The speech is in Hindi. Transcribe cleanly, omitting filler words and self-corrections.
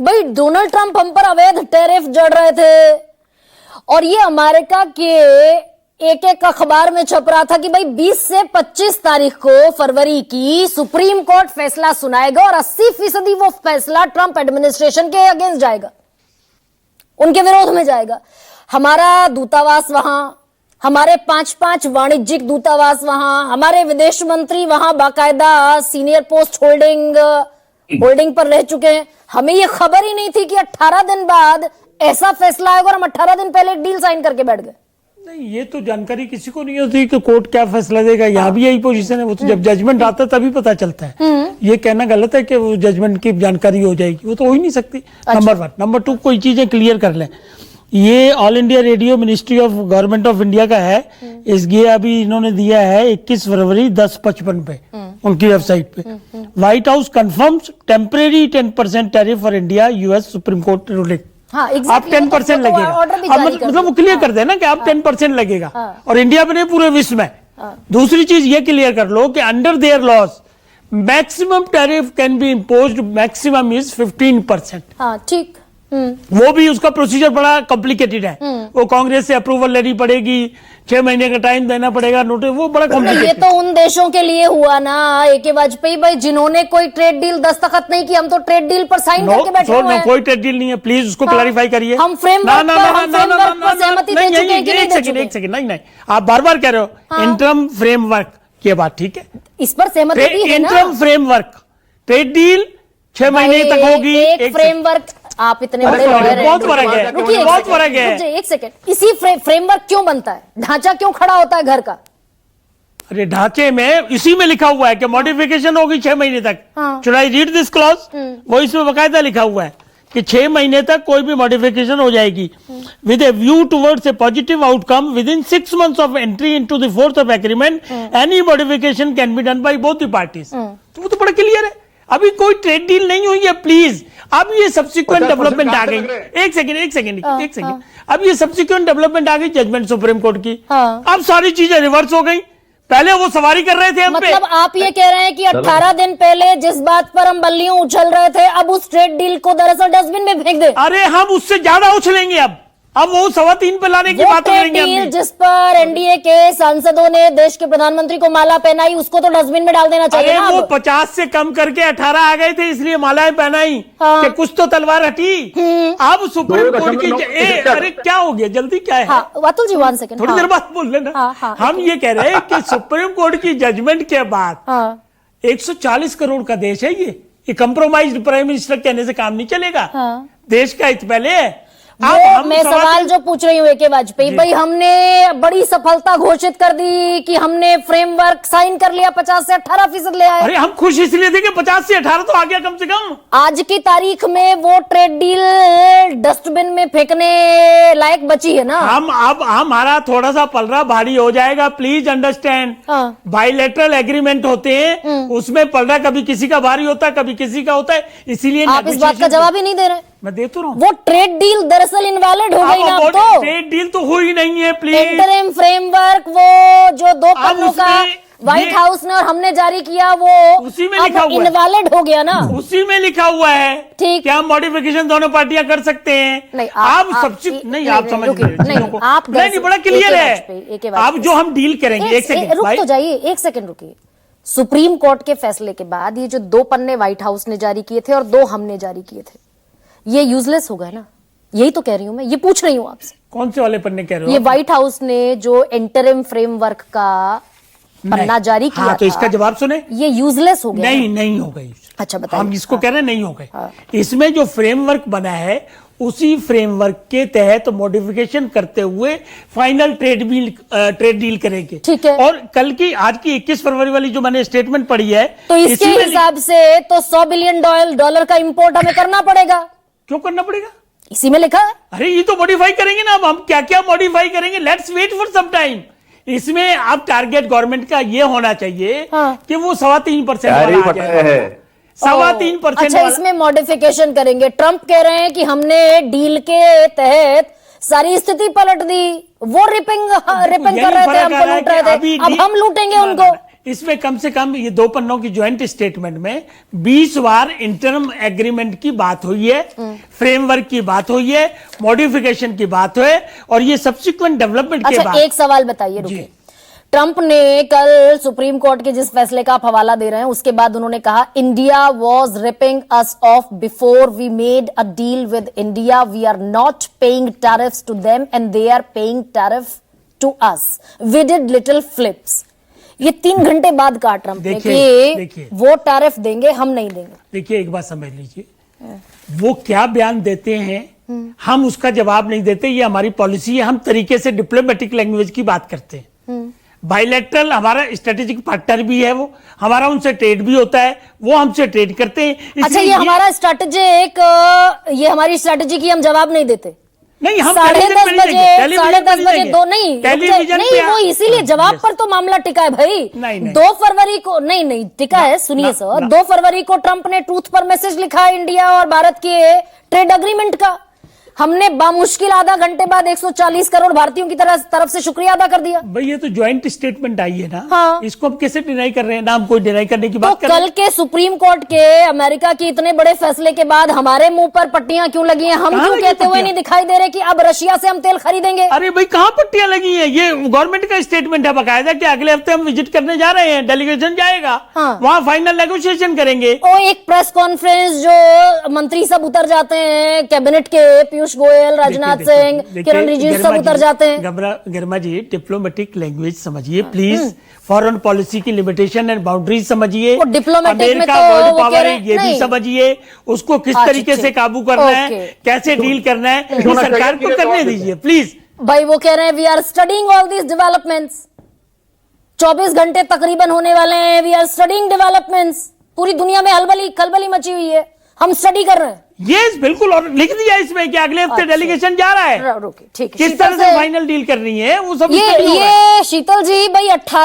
भाई डोनाल्ड ट्रंप हम पर अवैध टैरिफ जड़ रहे थे और ये अमेरिका के एक एक अखबार में छप रहा था कि भाई 20 से 25 तारीख को फरवरी की सुप्रीम कोर्ट फैसला सुनाएगा और 80% वो फैसला ट्रंप एडमिनिस्ट्रेशन के अगेंस्ट जाएगा, उनके विरोध में जाएगा। हमारा दूतावास वहां, हमारे 5-5 वाणिज्यिक दूतावास वहां, हमारे विदेश मंत्री वहां बाकायदा सीनियर पोस्ट होल्डिंग पर रह चुके हैं। हमें ये खबर ही नहीं थी कि 18 दिन बाद ऐसा फैसला आएगा और हम 18 दिन पहले एक डील साइन करके बैठ गए। नहीं, ये तो जानकारी किसी को नहीं होती कि कोर्ट क्या फैसला देगा। यहाँ भी यही पोजीशन है, वो तो जब जजमेंट आता है तभी पता चलता है। ये कहना गलत है कि वो जजमेंट की जानकारी हो जाएगी, वो तो हो ही नहीं सकती। नंबर 1। नंबर 2, कोई चीजें क्लियर कर लें। ये all India radio ministry of government of India का है। इसलिए अभी इन्होंने दिया है 21 फरवरी 10:55 पे उनकी वेबसाइट पे। White house confirms temporary 10% tariff for India, US supreme court ruling. हाँ, आप 10% लगेगा, अब मतलब वो क्लियर कर देना कि आप 10% लगेगा और इंडिया में नहीं पूरे विश्व में। दूसरी चीज ये क्लियर कर लो कि under their laws maximum tariff can be imposed, maximum is 15%। हाँ, ठीक। वो भी उसका प्रोसीजर बड़ा कॉम्प्लिकेटेड है। वो कांग्रेस से अप्रूवल लेनी पड़ेगी, 6 महीने का टाइम देना पड़ेगा, नोटिस, वो बड़ा कॉम्प्लिकेटेड। ये तो उन देशों के लिए हुआ ना ए.के. वाजपेयी भाई, जिन्होंने कोई ट्रेड डील दस्तखत नहीं की। हम तो ट्रेड डील पर साइन करके बैठे हुए हैं। कोई ट्रेड डील नहीं है, प्लीज उसको क्लैरिफाई करिए। हम फ्रेमवर्क पर सहमति दे चुके हैं कि नहीं दे चुके? एक सेकंड, नहीं, आप बार बार कह रहे हो इंटरम फ्रेमवर्क की बात, ठीक है, इस पर सहमति दी है ना। इंटरम फ्रेमवर्क, ट्रेड डील 6 महीने तक होगी। एक फ्रेमवर्क, आप इतने बड़े लॉयर हैं, बहुत फर्क है, बहुत फर्क है। एक सेकंड, इसी फ्रेमवर्क क्यों बनता है? ढांचा क्यों खड़ा होता है घर का? अरे ढांचे में इसी में लिखा हुआ है कि मॉडिफिकेशन होगी 6 महीने तक। Should I read this clause? वो इसमें बकायदा लिखा हुआ है कि 6 महीने तक कोई भी मॉडिफिकेशन हो जाएगी with A view towards a positive outcome with in 6 months of entry into the fourth of agreement any modification can be done by both the parties. तो वो तो बड़ा क्लियर है। अभी कोई ट्रेड डील नहीं हुई है, प्लीज। अब ये सब्सिक्वेंट डेवलपमेंट आ गई। एक सेकंड, अब ये सब्सिक्वेंट डेवलपमेंट आ गई जजमेंट सुप्रीम कोर्ट की। अब सारी चीजें रिवर्स हो गई। पहले वो सवारी कर रहे थे हम पे। मतलब आप ये कह रहे हैं कि 18 दिन पहले जिस बात पर हम बल्लियों उछल रहे थे, अब उस ट्रेड डील को दरअसल डस्टबिन में फेंक दे। अरे हम उससे ज्यादा उछलेंगे। अब वो 3.25 पे लाने की बात करेंगे हम। जिस पर एनडीए के सांसदों ने देश के प्रधानमंत्री को माला पहनाई, उसको तो डस्टबिन में डाल देना चाहिए ना। वो 50 से कम करके 18 आ गए थे, इसलिए मालाएं पहनाई कि कुछ तो तलवार हटी। अब सुप्रीम कोर्ट की अरे क्या हो गया, जल्दी क्या है? वातुल जी 1 सेकंड, थोड़ी देर बाद बोल लेना। हम ये कह रहे हैं कि सुप्रीम कोर्ट की जजमेंट के बाद 140 करोड़ का देश है ये कंप्रोमाइज्ड प्राइम मिनिस्टर कहने से काम नहीं चलेगा। देश का हित पहले है। मैं सवाल जो पूछ रही हूँ ए.के. वाजपेयी भाई, हमने बड़ी सफलता घोषित कर दी कि हमने फ्रेमवर्क साइन कर लिया, 50 से 18% ले आए। अरे हम खुश इसलिए थे कि 50 से 18 तो आ गया कम से कम। आज की तारीख में वो ट्रेड डील डस्टबिन में फेंकने लायक बची है ना। अब हमारा थोड़ा सा पलड़ा भारी हो जाएगा, प्लीज अंडरस्टैंड। बायलैटरल एग्रीमेंट होते हैं, उसमें पलड़ा कभी किसी का भारी होता है, कभी किसी का होता है, इसीलिए आप इस बात का जवाब ही नहीं दे रहे। मैं देता हूँ। वो ट्रेड डील दरअसल इनवैलिड हो गई ना। अब तो ट्रेड डील तो हुई नहीं है, प्लीज। इंटरिम फ्रेमवर्क वो जो 2 पन्नों का व्हाइट हाउस ने और हमने जारी किया, वो उसी में लिखा हुआ है, इनवैलिड हो गया ना। उसी में लिखा हुआ है ठीक, क्या मॉडिफिकेशन दोनों पार्टियां कर सकते हैं। नहीं, आप समझ नहीं, बड़ा क्लियर है। आप जो हम डील करेंगे, एक सेकंड रुक तो जाइए, 1 सेकंड रुकिए। सुप्रीम कोर्ट के फैसले के बाद ये जो 2 पन्ने व्हाइट हाउस ने जारी किए थे और 2 हमने जारी किए थे, ये यूजलेस हो गया ना। यही तो कह रही हूं मैं, ये पूछ रही हूं आपसे। कौन से वाले पन्ने कह रहे हो? ये व्हाइट हाउस ने जो इंटरिम फ्रेमवर्क का पन्ना जारी किया तो इसका जवाब सुने। ये यूजलेस हो गया। नहीं हो गई। अच्छा बताइए। हम इसको कह रहे हैं नहीं हो गए। इसमें जो फ्रेमवर्क बना है, उसी फ्रेमवर्क के तहत मॉडिफिकेशन करते हुए फाइनल ट्रेड डील करेंगे। ठीक है। और कल की, आज की 21 फरवरी वाली जो मैंने स्टेटमेंट पढ़ी है, तो इसके हिसाब से तो $100 बिलियन का इंपोर्ट हमें करना पड़ेगा। क्यों करना पड़ेगा? इसी में लिखा है। अरे ये तो मॉडिफाई करेंगे ना। अब हम क्या क्या मॉडिफाई करेंगे, let's wait for some time. इसमें अब टारगेट गवर्नमेंट का ये होना चाहिए कि वो 3.25% वाला आ जाए। 3.25%। अच्छा, इसमें मॉडिफिकेशन करेंगे। ट्रंप कह रहे हैं कि हमने डील के तहत सारी स्थिति पलट दी। वो रिपिंग कर रहे थे, हमको लूट रहे थे, अब हम लूटेंगे उनको। इसमें कम से कम ये 2 पन्नों की ज्वाइंट स्टेटमेंट में 20 बार इंटरम एग्रीमेंट की बात हुई है, फ्रेमवर्क की बात हुई है, मॉडिफिकेशन की बात हुई है, और ये सब्सिक्वेंट डेवलपमेंट के अच्छा बाद। एक सवाल बताइए, जी। रुकिए। ट्रंप ने कल सुप्रीम कोर्ट के जिस फैसले का आप हवाला दे रहे हैं उसके बाद उन्होंने कहा India was ripping us off before we made a deal with India, we are not paying tariffs to them and they are paying tariff to us, we did little flips. ये 3 घंटे बाद कहा ट्रंप ने कि वो टैरिफ देंगे, हम नहीं देंगे। देखिए एक बात समझ लीजिए, वो क्या बयान देते हैं हम उसका जवाब नहीं देते, ये हमारी पॉलिसी है। हम तरीके से डिप्लोमेटिक लैंग्वेज की बात करते हैं। बायलैटरल हमारा स्ट्रेटेजिक पार्टनर भी है, वो हमारा उनसे ट्रेड भी होता है, वो हमसे ट्रेड करते हैं। अच्छा, ये हमारा स्ट्रेटेजिक, ये हमारी स्ट्रेटेजी की हम जवाब नहीं देते। नहीं, हम 10:30 बजे 10:30 दो नहीं टेलीविजन नहीं, वो इसीलिए जवाब पर तो मामला टिका है भाई। नहीं, 2 फरवरी को नहीं टिका है, सुनिए सर। 2 फरवरी को ट्रंप ने ट्रूथ पर मैसेज लिखा है इंडिया और भारत के ट्रेड एग्रीमेंट का। हमने बामुश्किल आधा घंटे बाद 140 करोड़ भारतीयों की तरफ से शुक्रिया अदा कर दिया। भाई ये तो ज्वाइंट स्टेटमेंट आई है ना। हाँ। इसको हम कैसे डिनाई कर रहे हैं ना, हम कोई डिनाई करने की बात तो कर रहे कल के सुप्रीम कोर्ट के अमेरिका के इतने बड़े फैसले के बाद हमारे मुंह पर पट्टियां क्यों लगी हैं? हम कहाँ क्यों लगी कहते हुए पट्टियां? नहीं दिखाई दे रहे कि अब रशिया से हम तेल खरीदेंगे? अरे भाई कहां पट्टियां लगी हैं? ये गवर्नमेंट का स्टेटमेंट है बकायदा कि अगले हफ्ते हम विजिट करने जा रहे हैं, डेलीगेशन जाएगा। हाँ। वहां फाइनल नेगोशिएशन करेंगे। ओ एक प्रेस कॉन्फ्रेंस जो मंत्री सब उतर जाते हैं, कैबिनेट के पीयूष गोयल, राजनाथ सिंह, किरण रिजिजू सब उतर जाते हैं। गर्मा जी डिप्लोमेटिक लैंग्वेज समझिए प्लीज, फॉरेन पॉलिसी की लिमिटेशन एंड बाउंड्रीज समझिए। वो डिप्लोमेटिक में अमेरिका तो वर्ल्ड वो पावर कह रहे है, हैं, ये भी नहीं। समझिए। उसको किस अच्छा, तरीके से ठीक। काबू करना है, ओके। कैसे डील करना है, ये सरकार को करने दीजिए प्लीज। भाई वो कह रहे हैं we are studying all this developments. 24 घंटे तकरीबन होने वाले हैं, वी आर स्टडिंग डेवलपमेंट्स। पूरी दुनिया में खलबली मची हुई है, हम स्टडी कर रहे हैं। यस बिल्कुल, और लिख दिया इसमें कि अगले हफ्ते डेलीगेशन जा रहा है। रुकिए, ठीक है। किस तरह से फाइनल डील करनी है वो सब ये शीतल जी भाई 18